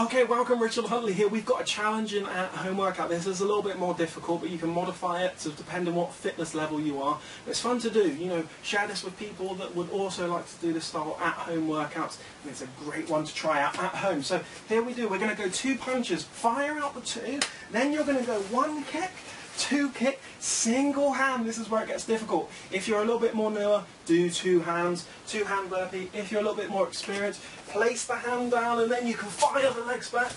Okay, welcome, Richard Huntley here. We've got a challenging at-home workout. This is a little bit more difficult, but you can modify it to depend on what fitness level you are. It's fun to do, you know, share this with people that would also like to do this style at-home workouts, and it's a great one to try out at home. So here we do, we're going to go 2 punches, fire out the 2, then you're going to go 1 kick, 2 kick, single hand. This is where it gets difficult. If you're a little bit more newer, do 2 hands, 2 hand burpee. If you're a little bit more experienced, place the hand down and then you can fire the legs back,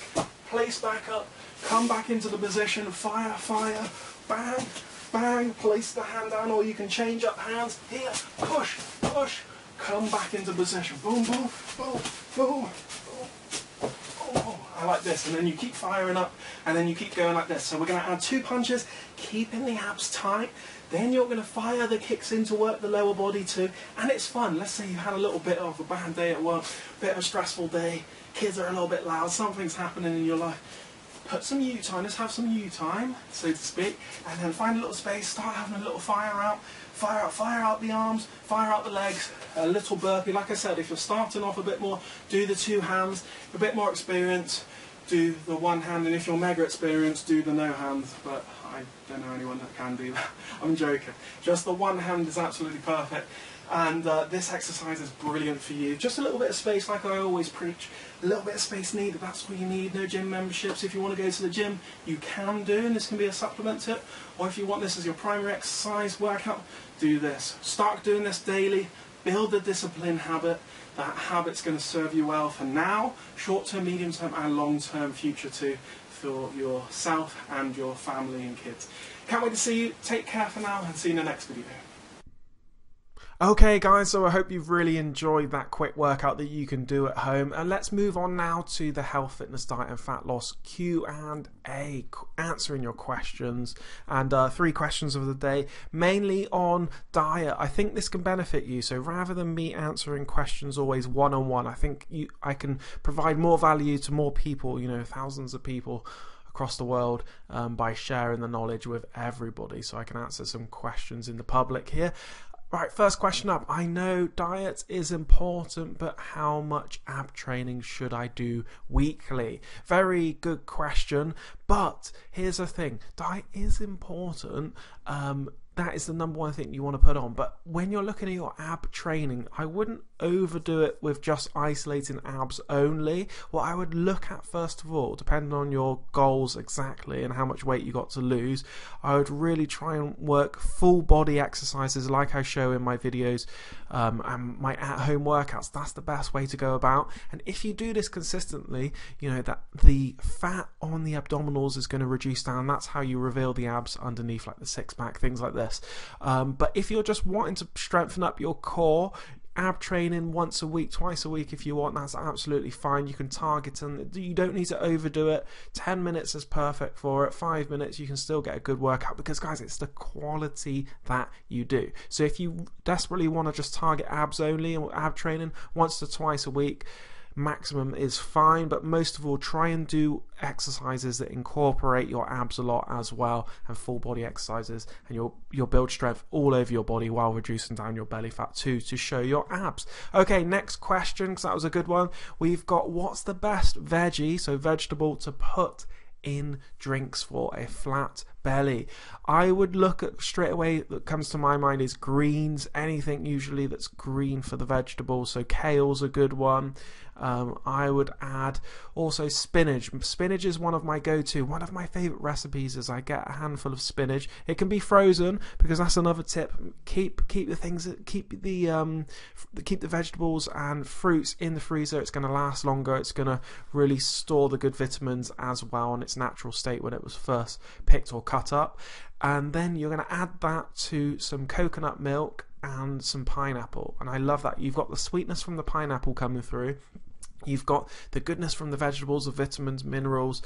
place back up, come back into the position, fire, fire, bang, bang, place the hand down, or you can change up hands, here, push, push, come back into position, boom, boom, boom, boom. I like this, and then you keep firing up, and then you keep going like this. So we're going to add 2 punches, keeping the abs tight. Then you're going to fire the kicks in to work the lower body too, and it's fun. Let's say you had a little bit of a bad day at work, a bit of a stressful day, kids are a little bit loud, something's happening in your life. Put some you time, let's have some you time, so to speak, and then find a little space, start having a little fire out the arms, fire out the legs, a little burpee. Like I said, if you're starting off a bit more, do the 2 hands. If you're a bit more experienced, do the 1 hand, and if you're mega experienced, do the no hands, but I don't know anyone that can do that. I'm joking. Just the 1 hand is absolutely perfect. And this exercise is brilliant for you. Just a little bit of space, like I always preach. A little bit of space needed, that's what you need. No gym memberships. If you want to go to the gym, you can do, and this can be a supplement tip. Or if you want this as your primary exercise workout, do this. Start doing this daily. Build a discipline habit. That habit's going to serve you well for now, short-term, medium-term, and long-term future too, for yourself and your family and kids. Can't wait to see you. Take care for now, and see you in the next video. Okay guys, so I hope you've really enjoyed that quick workout that you can do at home, and let's move on now to the health, fitness, diet and fat loss Q&A, answering your questions, and 3 questions of the day, mainly on diet. I think this can benefit you, so rather than me answering questions always one-on-one, I think I can provide more value to more people, you know, thousands of people across the world, by sharing the knowledge with everybody, so I can answer some questions in the public here. Right, first question up. I know diet is important, but how much ab training should I do weekly? Very good question, but here's the thing. Diet is important. That is the #1 thing you want to put on. But when you're looking at your ab training, I wouldn't overdo it with just isolating abs only. What I would look at first of all, depending on your goals exactly and how much weight you got to lose, I would really try and work full body exercises like I show in my videos and my at-home workouts. That's the best way to go about. And if you do this consistently, you know that the fat on the abdominals is going to reduce down. That's how you reveal the abs underneath, like the 6-pack, things like this. But if you're just wanting to strengthen up your core, ab training once a week, twice a week if you want, that's absolutely fine. You can target, and you don't need to overdo it. 10 minutes is perfect for it. 5 minutes, you can still get a good workout, because guys, it's the quality that you do. So if you desperately want to just target abs only or ab training, once to twice a week maximum is fine, but most of all, try and do exercises that incorporate your abs a lot as well, and full body exercises, and you'll build strength all over your body while reducing down your belly fat too, to show your abs. Okay, next question, because that was a good one. We've got, what's the best veggie, so vegetable, to put in drinks for a flat belly? I would look at, straight away that comes to my mind is greens, anything usually that's green for the vegetables. So kale's a good one. I would add also spinach. Spinach is one of my go-to. One of my favorite recipes is I get a handful of spinach. It can be frozen, because that's another tip. Keep the vegetables and fruits in the freezer. It's going to last longer. It's going to really store the good vitamins as well in its natural state when it was first picked or cut up. And then you're going to add that to some coconut milk and some pineapple, and I love that. You've got the sweetness from the pineapple coming through, you've got the goodness from the vegetables, the vitamins, minerals,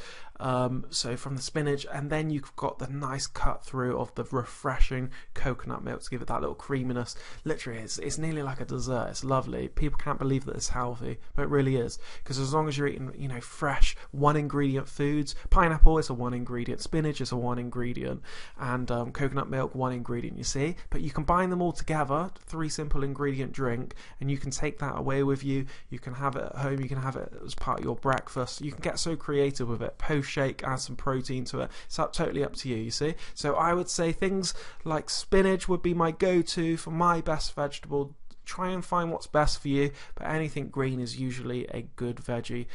so from the spinach, and then you've got the nice cut through of the refreshing coconut milk to give it that little creaminess. Literally, it's nearly like a dessert. It's lovely. People can't believe that it's healthy, but it really is, because as long as you're eating, you know, fresh 1-ingredient foods, pineapple is a 1-ingredient, spinach is a 1-ingredient, and coconut milk 1-ingredient, you see, but you combine them all together, 3 simple ingredient drink, and you can take that away with you. You can have it at home, you can have it as part of your breakfast. You can get so creative with it. Post shake, add some protein to it. It's totally up to you, you see. So I would say things like spinach would be my go-to for my best vegetable. Try and find what's best for you, but anything green is usually a good veggie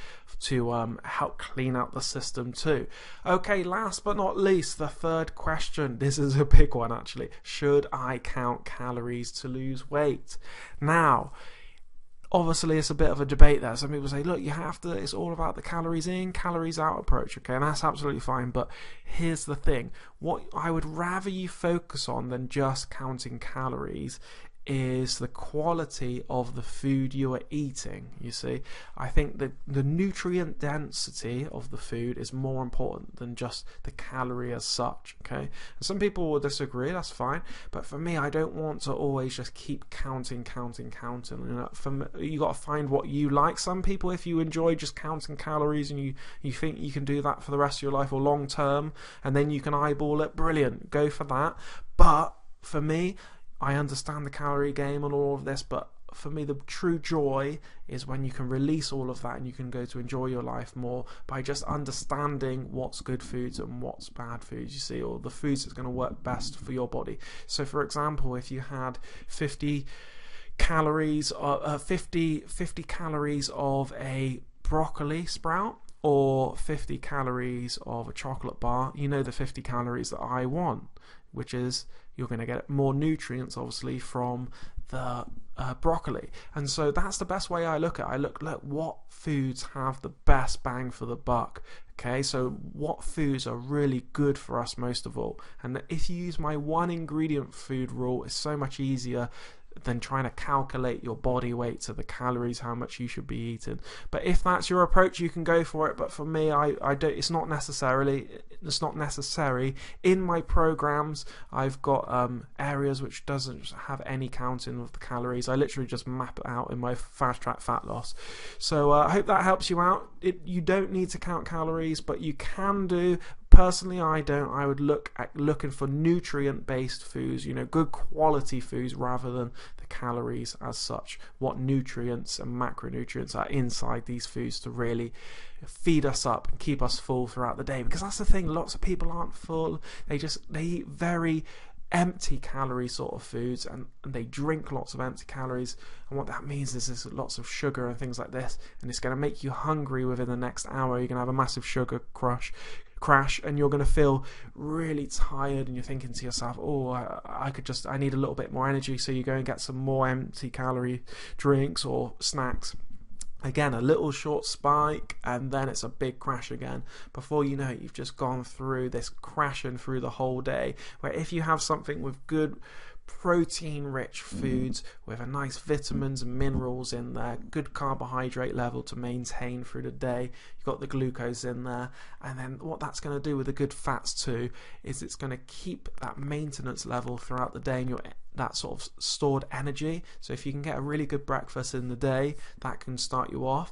to help clean out the system too. Okay, last but not least, the third question. This is a big one actually. Should I count calories to lose weight? Now, obviously it's a bit of a debate there. Some people say, look, you have to, it's all about the calories in, calories out approach, okay, and that's absolutely fine. But here's the thing, what I would rather you focus on than just counting calories is the quality of the food you are eating. You see, I think that the nutrient density of the food is more important than just the calorie as such, okay? And some people will disagree, that's fine, but for me, I don't want to always just keep counting. You know, you got to find what you like. Some people, if you enjoy just counting calories and you think you can do that for the rest of your life or long term, and then you can eyeball it, brilliant, go for that. But for me, I understand the calorie game and all of this, but for me the true joy is when you can release all of that and you can go to enjoy your life more by just understanding what's good foods and what's bad foods, you see, or the foods that's going to work best for your body. So for example, if you had 50 calories of a broccoli sprout or 50 calories of a chocolate bar, you know the 50 calories that I want, which is you're going to get more nutrients obviously from the broccoli. And so that's the best way I look at it. I look what foods have the best bang for the buck. Okay, so what foods are really good for us most of all. And if you use my one ingredient food rule, it's so much easier than trying to calculate your body weight to the calories, how much you should be eating. But if that's your approach, you can go for it. But for me, I don't. It's not necessary. In my programs, I've got areas which doesn't have any counting of the calories. I literally just map it out in my fast track fat loss. So I hope that helps you out. You don't need to count calories, but you can do. Personally, I don't. I would look at looking for nutrient-based foods, you know, good quality foods rather than the calories as such. What nutrients and macronutrients are inside these foods to really feed us up and keep us full throughout the day. Because that's the thing, lots of people aren't full. They eat very empty calorie sort of foods and they drink lots of empty calories, and what that means is there's lots of sugar and things like this, and it's going to make you hungry within the next hour. You're going to have a massive sugar crash, and you're going to feel really tired, and you're thinking to yourself, oh, I need a little bit more energy. So you go and get some more empty calorie drinks or snacks. Again, a little short spike, and then it's a big crash again. Before you know it, you've just gone through this crashing through the whole day, where if you have something with good protein-rich foods with a nice vitamins and minerals in there, good carbohydrate level to maintain through the day, you've got the glucose in there, and then what that's going to do with the good fats too is it's going to keep that maintenance level throughout the day, and that sort of stored energy. So if you can get a really good breakfast in the day, that can start you off.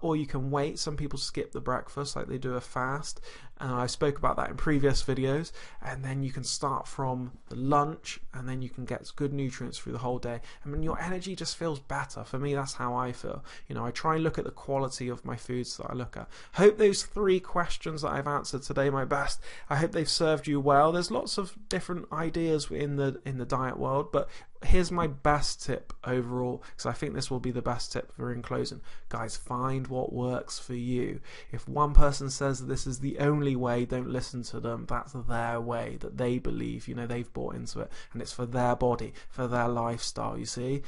Or you can wait. Some people skip the breakfast, like they do a fast, and I spoke about that in previous videos. And then you can start from the lunch, and then you can get good nutrients through the whole day. I mean, your energy just feels better. For me, that's how I feel. You know, I try and look at the quality of my foods that I look at. Hope those 3 questions that I've answered today my best. I hope they've served you well. There's lots of different ideas in the diet world, but here's my best tip overall, because I think this will be the best tip for in closing. Guys, find what works for you. If one person says this is the only way, don't listen to them. That's their way that they believe, you know, they've bought into it, and it's for their body, for their lifestyle. You see,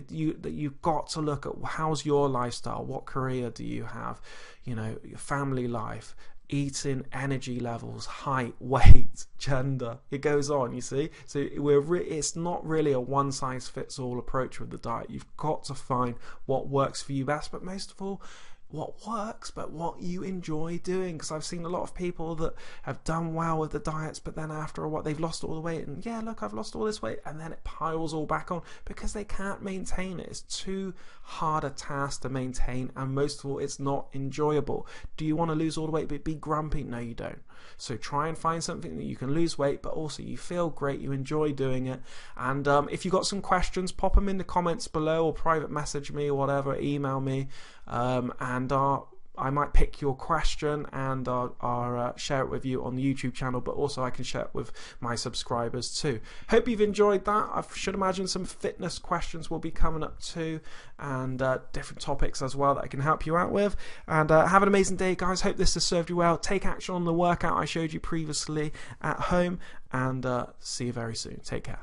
you've got to look at how's your lifestyle, what career do you have, you know, your family life, eating, energy levels, height, weight, gender, it goes on, you see. So it's not really a one-size-fits-all approach with the diet. You've got to find what works for you best, but most of all, what works, but what you enjoy doing. Because I've seen a lot of people that have done well with the diets, but then after a while they've lost all the weight, and yeah, look, I've lost all this weight, and then it piles all back on because they can't maintain it. It's too hard a task to maintain, and most of all, it's not enjoyable. Do you want to lose all the weight but be grumpy? No, you don't. So try and find something that you can lose weight, but also you feel great, you enjoy doing it. And if you've got some questions, pop them in the comments below, or private message me or whatever, email me. I might pick your question and I'll share it with you on the YouTube channel, but also I can share it with my subscribers too. Hope you've enjoyed that. I should imagine some fitness questions will be coming up too, and different topics as well that I can help you out with. And have an amazing day, guys. Hope this has served you well. Take action on the workout I showed you previously at home, and see you very soon. Take care.